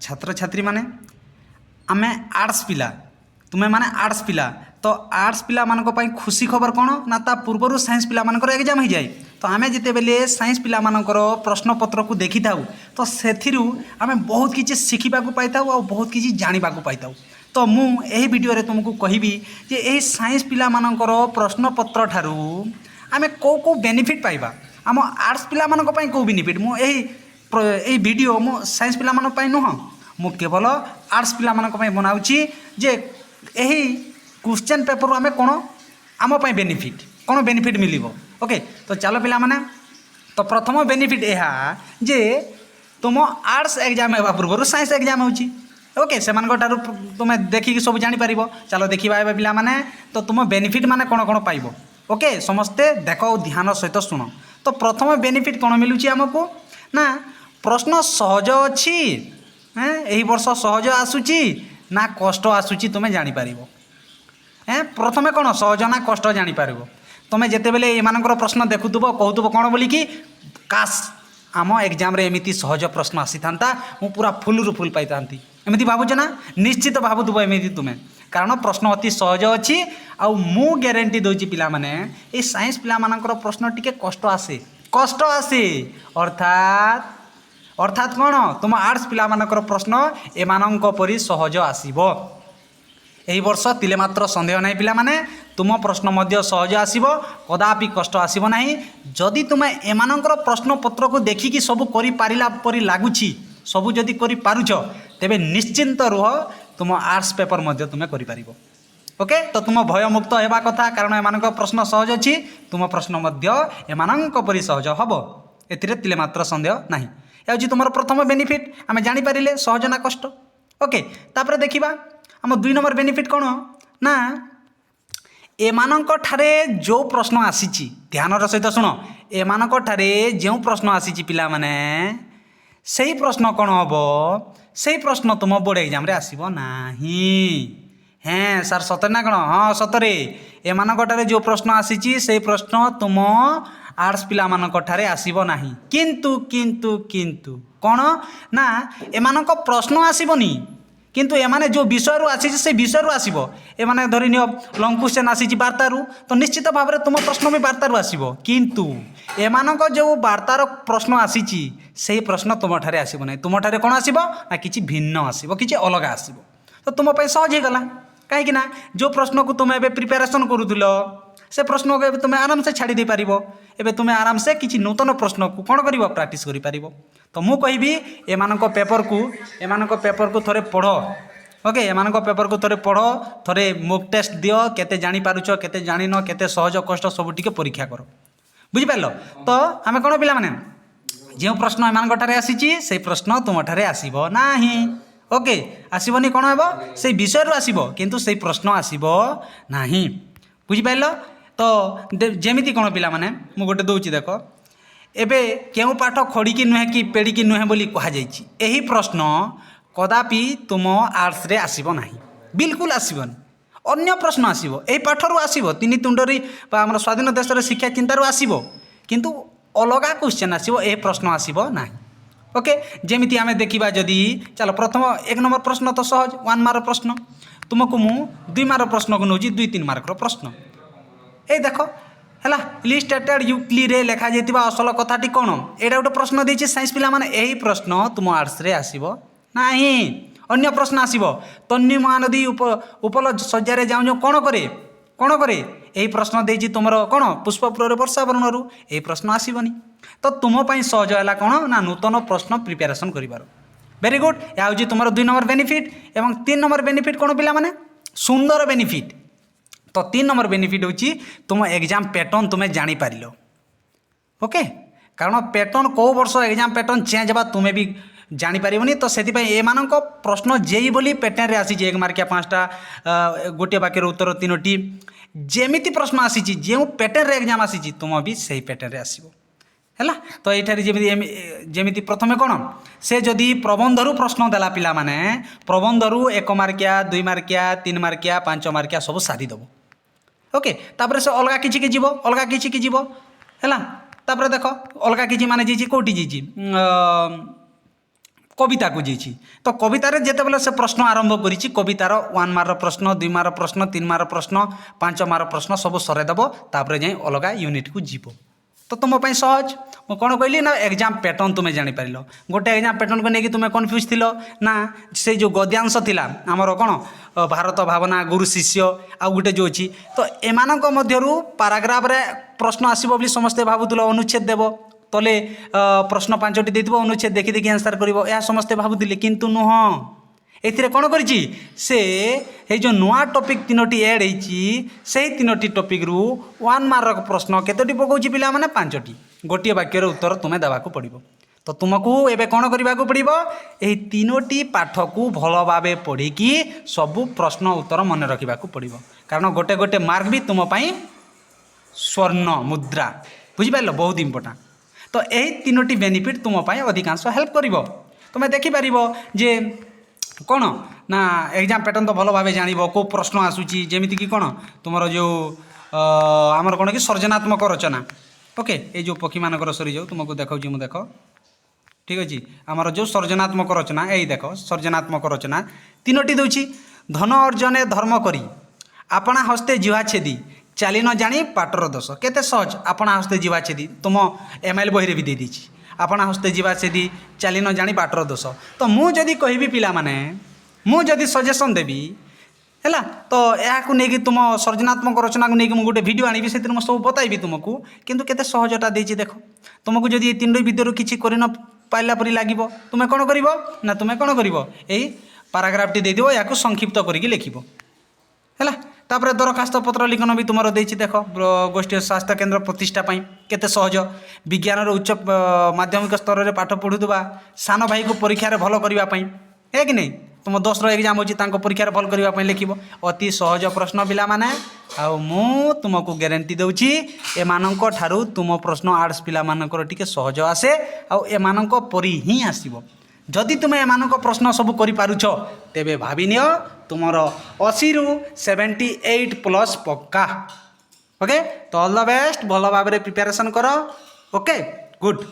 छात्र छात्री माने आमे आर्ट्स पिला तुमे माने आर्ट्स पिला तो आर्ट्स पिला मानक पई खुशी खबर कौन ना ता पूर्वर साइंस पिला मानकर एग्जाम हो जाए तो आमे जिते बेले साइंस पिला मानकर प्रश्न पत्र को देखि थाउ तो सेथिरु आमे बहुत किछि शिखिबा को पाई थाउ और बहुत किछि जानिबा को पाई थाउ तो मु एही वीडियो रे तुमको कहबी जे एही साइंस पिला मानकर प्रश्न पत्र ठारू आमे को बेनिफिट पाइबा आम आर्ट्स पिला मानक पई को बेनिफिट मु एही वीडियो मु साइंस पिला मानक पई नुह मु केवल आर्ट्स पिला मानक पई बनाउछि जे एही क्वेश्चन पेपर आमे कोन आम पई बेनिफिट कोन बेनिफिट मिलिबो ओके तो चलो पिला माने तो प्रथम बेनिफिट एहा जे तुम आर्ट्स एग्जाम हेबा पूर्व साइंस एग्जाम होची ओके से ठारू तुम देखिकी सब जानी पारिबो चलो देखिबा एबा पिला माने तो तुम बेनिफिट माने कोन कोन पाइबो ओके समस्ते देखो ध्यान सहित सुन तो प्रथम बेनिफिट कोन मिलुची हमको ना प्रश्न सहज अछि एही वर्ष सहज आसुची ना कष्ट आसुची तुम जानी पारिबो प्रथमे कौन सहज ना कष्ट जापर तुम्हें जिते बेले एमानकर प्रश्न देखुव कहूब कौन बोली कि काश आम एग्जाम एमती सहज प्रश्न आसी था मु पूरा फुल रु फुल पाई था एमती भावुच ना निश्चित भावुव एमती तुम्हें कारण प्रश्न अति सहज अच्छी आउ मु ग्यारंटी दूसरी पिला माने ये साइंस पिला मानकर प्रश्न टिके कष्ट आसे अर्थात अर्थात कौन तुम आर्ट्स पिला मानकर प्रश्न एमानक परी सहज आसीबो एही वर्ष तिले मात्र संदेह नहीं पिला माने तुम प्रश्न मध्य सहज आसीबो कदापि कष्ट आसीबो नहीं जदि तुमे एमानकर प्रश्न पत्र को देखिकी सब करि पारिला परि लागुछि सब जदि करि पारुछ तेबे निश्चिंत रुह तुम आर्ट्स पेपर मध्य तुमे करि पारिबो ओके तो तुम भय मुक्त हेबा कथा कारण एमानक प्रश्न सहज अछि तुम प्रश्न मध्य एमानक परि सहज हबो एतिरे तिले मात्र संदेह नहीं याउछि तुमर प्रथम बेनिफिट आमे जानि पारिले सहज ना कष्ट ओके तापर देखिबा आम 2 नंबर बेनिफिट कौन ना एमानक ठारे जो प्रश्न आसीची ध्यान सहित शुण एमानक ठारे जो प्रश्न आसीची पिला माने सही प्रश्न कौन हम से प्रश्न तुम बोर्ड एग्जाम रे आसीबो नाही हैं सर सतर ना कौन हाँ सतरे एमानक ठारे जो प्रश्न आसीची से प्रश्न तुम आर्ट्स पिला मानक ठारे आसीबो नाही किंतु किंतु किंतु कौन ना एमानक प्रश्न आसीबोनी किंतु एमाने जो विषय आसी से विषय आसब एमाने धरी नियो लंग क्वेश्चन आसी वार्तार तो निश्चित भाव में तुम प्रश्न भी वार्तार आसब किंतु एमानक जो वार्तार प्रश्न आसी से प्रश्न तुम ठारे आसब ना तुम ठारे कौन आसब ना कि भिन्न आसब कि अलग आसब तो तुम सहज होगला कहीं जो प्रश्न को तुम एबे प्रिपेरेसन करूल से प्रश्न को तुम आराम से छाड़ी दे पार एबे तुम आराम से किसी नूतन प्रश्न को कौन कर प्राक्ट कर तो मु कहबी एमानक पेपर को थोड़े पढ़ ओके एमानक पेपर को थोड़े पढ़ थोड़े मॉक टेस्ट दियो केते जानी पारुछ केते जानी न केते सहज कष्ट सब टिके परीक्षा कर बुझिपार तो आम कौन पिला माने जो प्रश्न एमानक ठारे आसीची से प्रश्न तुम ठारे आसीबो नाही ओके आसीबनी कौन हेबो से विषय आसीबो किंतु से प्रश्न आसीबो नाही बुझिपार तो जेमिति कौन पिला माने मु गोटे दउची देखो एबे केउ पाठ खड़ी की नुहे कि पेड़ी की नुहे बोली कहा जाइछि एही प्रश्न कदापि तुम आर्ट्स रे आसीबो नाही बिल्कुल आसीबनी अन्य प्रश्न आसीबो एही पाठरू आसीबो तीन तुंडरी हमर स्वाधीन देश रे शिक्षा चिंतारू आसीबो किंतु अलगा क्वेश्चन आसीबो एही प्रश्न आसीबो नाही ओके जेमिति आमे देखिबा जदी चलो प्रथम 1 नंबर प्रश्न तो सहज 1 मार्क प्रश्न तुमको मु 2 मार्क प्रश्न को नउची 2-3 मार्क प्रश्न ए देखो है इलिस्ट्रेटेड यूक्ली रे लिखा जाइतिबा असल कथाटी कौन एटा गोटे प्रश्न देछि साइंस पिला माने एही प्रश्न तुम आर्ट्स रे आसीबो नाही अन्य प्रश्न आसीबो तन्नी महानदी उपल सज्जा रे जाउ कौन करे एही प्रश्न देछि तुमरो कौन पुष्पपुर रे वर्षा वर्णरू एही प्रश्न आसीबनी तो तुम पई सहज हैला कौन ना नूतन प्रश्न प्रिपरेशन करिबार वेरी गुड या होछि तुमरो 2 नंबर बेनिफिट एवं 3 नंबर बेनिफिट कौन पिला माने सुंदर बेनिफिट तो 3 नंबर बेनिफिट होची तुम एग्जाम पैटर्न तुम्हें जानी पारिलो ओके कारण पैटर्न को वर्ष एग्जाम पैटर्न चेंज बा तुम्हें भी जानी पारिबनी तो सेति पई एमानक प्रश्न जेई बोली पैटर्न रे आसी 1 मार्किया 5टा गोटे वाक्यर उत्तर 3टी जेमिति प्रश्न आसी जे पैटर्न रे एग्जाम आसी तुम भी सही पैटर्न रे आसीबो हैला तो एठारे जेमिति प्रथमे कौन से जदि प्रबंधरू प्रश्न देला पिला माने प्रबंधरू 1 मार्किया 2 मार्किया 3 मार्किया 5 मार्किया सब सारी दबो ओके तापर से अलगा किछि के जीवो हैला तापर देखो अलगा किछि माने जीजी कोठी जीजी कविता को जाइए तो कवितार जितेबाला से प्रश्न आरंभ करी कवितार 1 मार्क प्रश्न 2 मार्क प्रश्न 3 मार्क प्रश्न 5 मार्क प्रश्न सब सरेदेव तापर जाए अलग यूनिट को जीव तो तुम सहज मुझे कौन कहली ना एग्जाम पैटर्न तुम्हें जापर गोटे एग्जाम पैटर्न को लेकिन तुम्हें कन्फ्यूज थी ना से जो गद्यांश थिला आमर कौन भारत भावना गुरु शिष्य आउ गोटे जो अच्छी तो एमान मध्यरु पैराग्राफ रे प्रश्न आसब बोली समस्ते भावुल अनुच्छेद देव तले प्रश्न 5टी देथिबो अनुच्छेद देखि देखि आंसर करिवो या समस्ते भाबुथिले किंतु नुह एथिरे कोन करिछि से हे जो नुआ टॉपिक 3टी ऐड हेछि सेही 3टी टॉपिक रु 1 मार्क प्रश्न केतोटी पकोछि पिला माने 5टी गोटिए वाक्य रे उत्तर तुमे देबाकू पड़िबो तो तुमको एबे कोन करिबाकू पड़िबो एही 3टी पाठ को भलो भाबे पढ़ी कि सब प्रश्न उत्तर मन रखिबाकू पड़िबो कारण गोटे गोटे मार्क भी तुम पई स्वर्ण मुद्रा बुझि पाइलो बहुत इंपोर्टेंट तो यही 3टी बेनिफिट तुम अधिकांश हेल्प करिवो तुम्हें देखिपार जे कौन ना एग्जाम पैटर्न तो भल भाव जान को प्रश्न आसूची जमीती कि कौन तुम जो आमर कौन कि सर्जनात्मक रचना ओके ये जो पक्षी मानकर सरी जाऊ तुमको देखा देख ठीक अच्छे आमर जो सर्जनात्मक रचना यही देख सर्जनात्मक रचना 3टी दूची धन अर्जने धर्म करी आपणा हस्ते जिहा छेदी चाली न जानी पाटर दोष केते सहज आपणा हस्ते जीवा छेदी तुम MIL बही भी दे दीची आपणा हस्ते जीवा छेदी चाली न जानी पाटर दोष तो मु जदि कहबी पिला माने मु जदि सजेशन देबी हैला तो या को नेकी तुम सर्जनात्मक रचना को नेकी मु गोटे वीडियो आनिबी सेतिर म सब बताइबी तुमको किंतु केते सहजटा देछि देखो तुमको जदि 3टी भितर किछि करि न पाइला परि लागिबो तुमे कोन करिवो ना तुमे कोन करिवो एई पैराग्राफटी दे दिबो या को संक्षिप्त करिकि लिखिबो हैला तापर दरखास्त पत्र लिखन भी तुम देख देख गोष्ठी स्वास्थ्य केन्द्र प्रतिष्ठा केते सहज विज्ञान उच्च माध्यमिक स्तर में पाठ पढ़ुवा सान भाई को परीक्षा भल करने है कि नहीं तुम 10 एग्जाम होची परीक्षा भल करने लिख अति सहज प्रश्न पिला माने मु तुमको ग्यारंटी दूची एमानक ठारू तुम प्रश्न आर्ट्स पिला मानकर टिके सहज आसे आमानक परी ही आसीबो जदि तुम्हें एमानक प्रश्न सब करिपारुछ तेबे भाबी नियो तुमर 80 रु 78 प्लस पक्का ओके तो ऑल द बेस्ट भल भाव प्रिपरेशन करो ओके गुड।